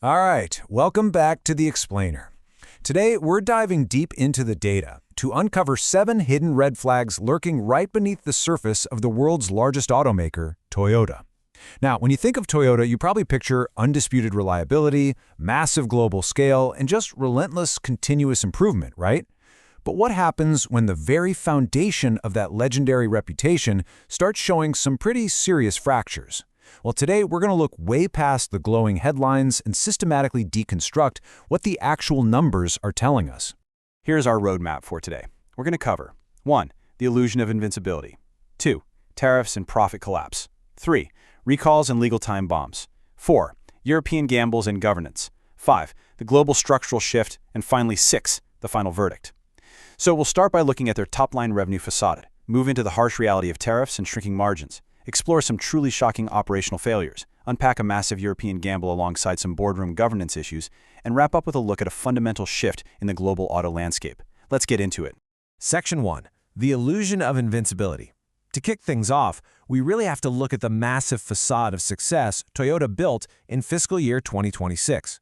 All right, welcome back to The Explainer. Today, we're diving deep into the data to uncover 7 hidden red flags lurking right beneath the surface of the world's largest automaker, Toyota. Now, when you think of Toyota, you probably picture undisputed reliability, massive global scale, and just relentless continuous improvement, right? But what happens when the very foundation of that legendary reputation starts showing some pretty serious fractures? Well, today we're going to look way past the glowing headlines and systematically deconstruct what the actual numbers are telling us. Here's our roadmap for today. We're going to cover 1. The illusion of invincibility. 2. Tariffs and profit collapse. 3. Recalls and legal time bombs. 4. European gambles and governance. 5. The global structural shift. And finally 6. The final verdict. So we'll start by looking at their top-line revenue facade, move into the harsh reality of tariffs and shrinking margins, explore some truly shocking operational failures, unpack a massive European gamble alongside some boardroom governance issues, and wrap up with a look at a fundamental shift in the global auto landscape. Let's get into it. Section 1. The illusion of invincibility. To kick things off, we really have to look at the massive facade of success Toyota built in fiscal year 2026.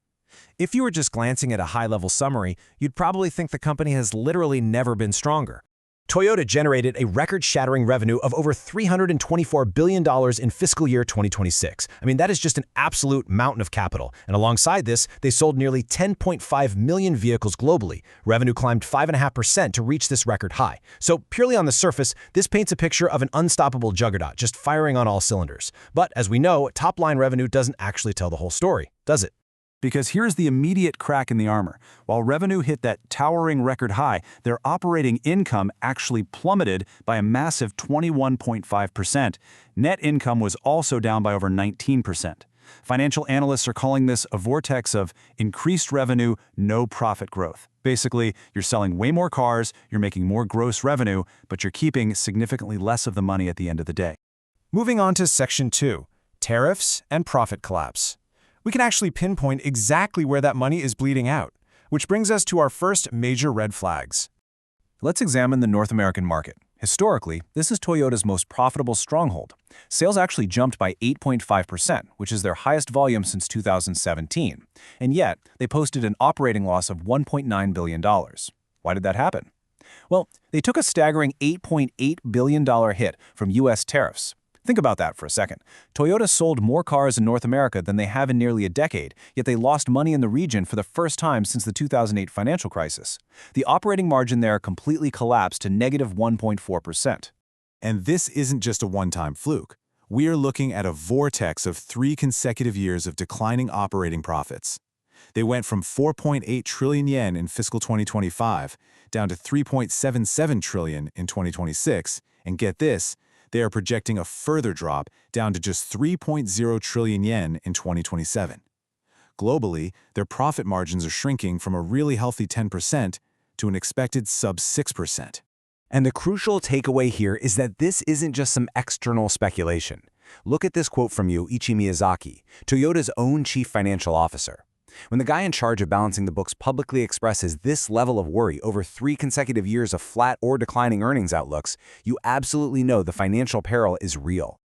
If you were just glancing at a high-level summary, you'd probably think the company has literally never been stronger. Toyota generated a record-shattering revenue of over $324 billion in fiscal year 2026. That is just an absolute mountain of capital. And alongside this, they sold nearly 10.5 million vehicles globally. Revenue climbed 5.5% to reach this record high. So purely on the surface, this paints a picture of an unstoppable juggernaut, just firing on all cylinders. But as we know, top-line revenue doesn't actually tell the whole story, does it? Because here's the immediate crack in the armor. While revenue hit that towering record high, their operating income actually plummeted by a massive 21.5%. Net income was also down by over 19%. Financial analysts are calling this a vortex of increased revenue, no profit growth. Basically, you're selling way more cars, you're making more gross revenue, but you're keeping significantly less of the money at the end of the day. Moving on to Section 2, Tariffs and Profit Collapse. We can actually pinpoint exactly where that money is bleeding out, which brings us to our first major red flags. Let's examine the North American market. Historically, this is Toyota's most profitable stronghold. Sales actually jumped by 8.5%, which is their highest volume since 2017. And yet, they posted an operating loss of $1.9 billion. Why did that happen? Well, they took a staggering $8.8 billion hit from U.S. tariffs. Think about that for a second. Toyota sold more cars in North America than they have in nearly a decade, yet they lost money in the region for the first time since the 2008 financial crisis. The operating margin there completely collapsed to negative 1.4%. And this isn't just a one-time fluke. We are looking at a vortex of 3 consecutive years of declining operating profits. They went from 4.8 trillion yen in fiscal 2025 down to 3.77 trillion in 2026, and get this, they are projecting a further drop down to just 3.0 trillion yen in 2027. Globally, their profit margins are shrinking from a really healthy 10% to an expected sub-6%. And the crucial takeaway here is that this isn't just some external speculation. Look at this quote from Yoichi Miyazaki, Toyota's own chief financial officer. When the guy in charge of balancing the books publicly expresses this level of worry over 3 consecutive years of flat or declining earnings outlooks, you absolutely know the financial peril is real.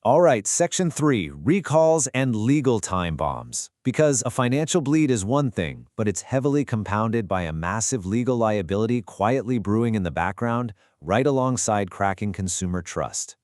All right, Section 3, Recalls and Legal Time Bombs. Because a financial bleed is one thing, but it's heavily compounded by a massive legal liability quietly brewing in the background, right alongside cracking consumer trust.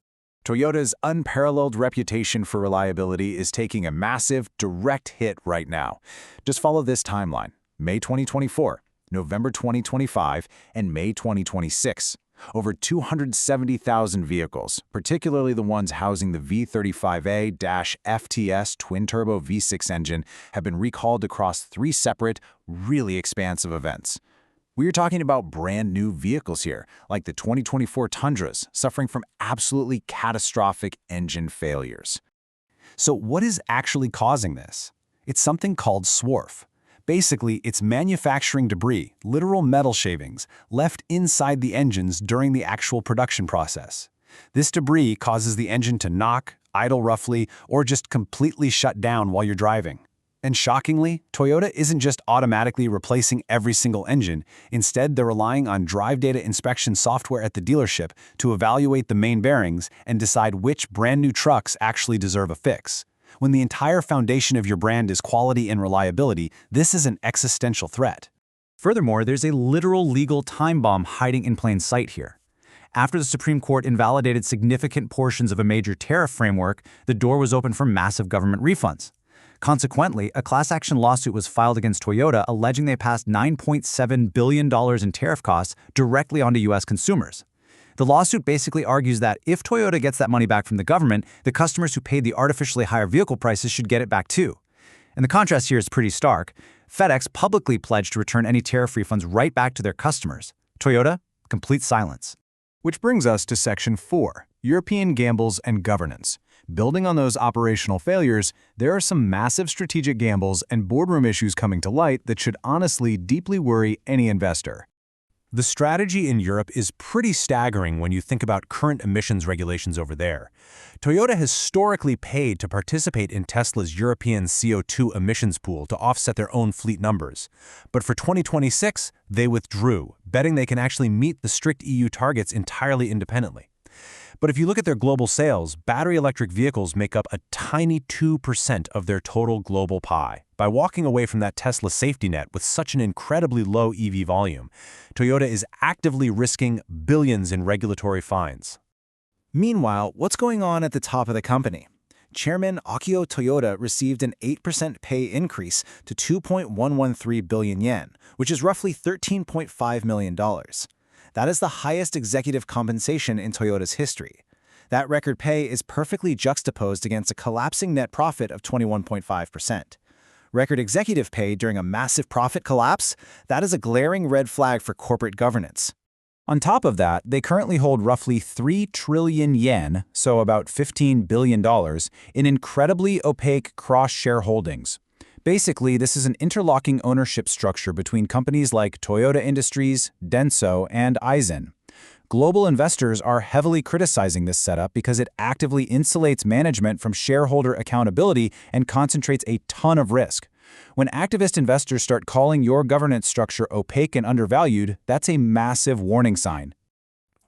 Toyota's unparalleled reputation for reliability is taking a massive, direct hit right now. Just follow this timeline: May 2024, November 2025, and May 2026. Over 270,000 vehicles, particularly the ones housing the V35A-FTS twin-turbo V6 engine, have been recalled across 3 separate, really expansive events. We are talking about brand new vehicles here, like the 2024 Tundras, suffering from absolutely catastrophic engine failures. So what is actually causing this? It's something called swarf. Basically, it's manufacturing debris, literal metal shavings, left inside the engines during the actual production process. This debris causes the engine to knock, idle roughly, or just completely shut down while you're driving. And shockingly, Toyota isn't just automatically replacing every single engine. Instead, they're relying on drive data inspection software at the dealership to evaluate the main bearings and decide which brand new trucks actually deserve a fix. When the entire foundation of your brand is quality and reliability, this is an existential threat. Furthermore, there's a literal legal time bomb hiding in plain sight here. After the Supreme Court invalidated significant portions of a major tariff framework, the door was open for massive government refunds. Consequently, a class action lawsuit was filed against Toyota alleging they passed $9.7 billion in tariff costs directly onto U.S. consumers. The lawsuit basically argues that if Toyota gets that money back from the government, the customers who paid the artificially higher vehicle prices should get it back too. And the contrast here is pretty stark. FedEx publicly pledged to return any tariff refunds right back to their customers. Toyota, complete silence. Which brings us to Section 4, European Gambles and Governance. Building on those operational failures, there are some massive strategic gambles and boardroom issues coming to light that should honestly deeply worry any investor. The strategy in Europe is pretty staggering when you think about current emissions regulations over there. Toyota historically paid to participate in Tesla's European CO2 emissions pool to offset their own fleet numbers. But for 2026, they withdrew, betting they can actually meet the strict EU targets entirely independently. But if you look at their global sales, battery electric vehicles make up a tiny 2% of their total global pie. By walking away from that Tesla safety net with such an incredibly low EV volume, Toyota is actively risking billions in regulatory fines. Meanwhile, what's going on at the top of the company? Chairman Akio Toyoda received an 8% pay increase to 2.113 billion yen, which is roughly $13.5 million. That is the highest executive compensation in Toyota's history. That record pay is perfectly juxtaposed against a collapsing net profit of 21.5%. Record executive pay during a massive profit collapse? That is a glaring red flag for corporate governance. On top of that, they currently hold roughly 3 trillion yen, so about $15 billion, in incredibly opaque cross-shareholdings. Basically, this is an interlocking ownership structure between companies like Toyota Industries, Denso, and Aisin. Global investors are heavily criticizing this setup because it actively insulates management from shareholder accountability and concentrates a ton of risk. When activist investors start calling your governance structure opaque and undervalued, that's a massive warning sign.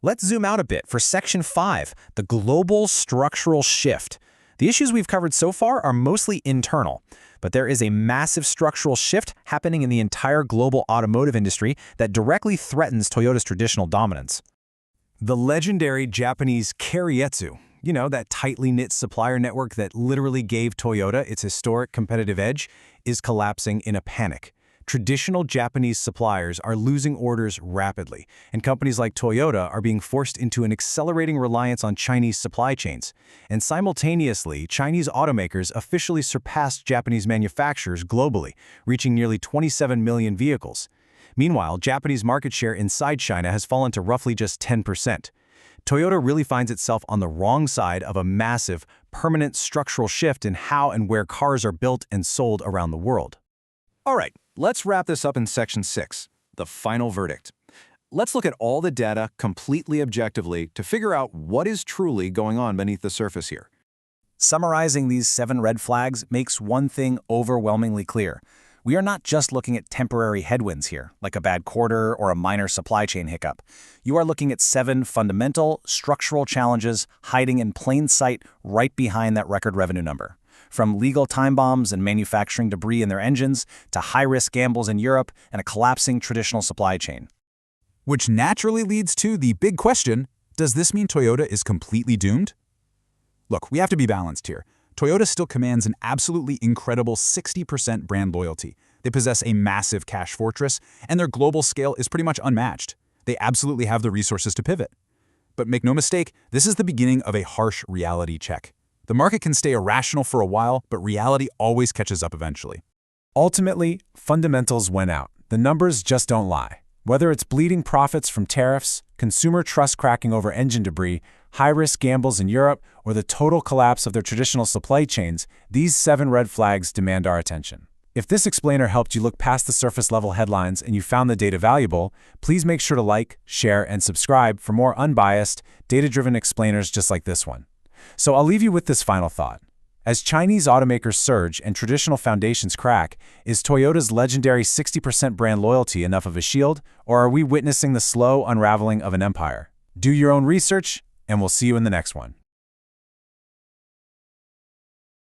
Let's zoom out a bit for Section 5, the global structural shift. The issues we've covered so far are mostly internal, but there is a massive structural shift happening in the entire global automotive industry that directly threatens Toyota's traditional dominance. The legendary Japanese Keiretsu, that tightly knit supplier network that literally gave Toyota its historic competitive edge, is collapsing in a panic. Traditional Japanese suppliers are losing orders rapidly, and companies like Toyota are being forced into an accelerating reliance on Chinese supply chains. And simultaneously, Chinese automakers officially surpassed Japanese manufacturers globally, reaching nearly 27 million vehicles. Meanwhile, Japanese market share inside China has fallen to roughly just 10%. Toyota really finds itself on the wrong side of a massive, permanent structural shift in how and where cars are built and sold around the world. All right, let's wrap this up in Section 6, the final verdict. Let's look at all the data completely objectively to figure out what is truly going on beneath the surface here. Summarizing these 7 red flags makes one thing overwhelmingly clear. We are not just looking at temporary headwinds here, like a bad quarter or a minor supply chain hiccup. You are looking at 7 fundamental, structural challenges hiding in plain sight right behind that record revenue number. From legal time bombs and manufacturing debris in their engines, to high-risk gambles in Europe and a collapsing traditional supply chain. Which naturally leads to the big question, does this mean Toyota is completely doomed? Look, we have to be balanced here. Toyota still commands an absolutely incredible 60% brand loyalty. They possess a massive cash fortress, and their global scale is pretty much unmatched. They absolutely have the resources to pivot. But make no mistake, this is the beginning of a harsh reality check. The market can stay irrational for a while, but reality always catches up eventually. Ultimately, fundamentals win out. The numbers just don't lie. Whether it's bleeding profits from tariffs, consumer trust cracking over engine debris, high-risk gambles in Europe, or the total collapse of their traditional supply chains, these 7 red flags demand our attention. If this explainer helped you look past the surface-level headlines and you found the data valuable, please make sure to like, share, and subscribe for more unbiased, data-driven explainers just like this one. So I'll leave you with this final thought. As Chinese automakers surge and traditional foundations crack, is Toyota's legendary 60% brand loyalty enough of a shield, or are we witnessing the slow unraveling of an empire? Do your own research, and we'll see you in the next one.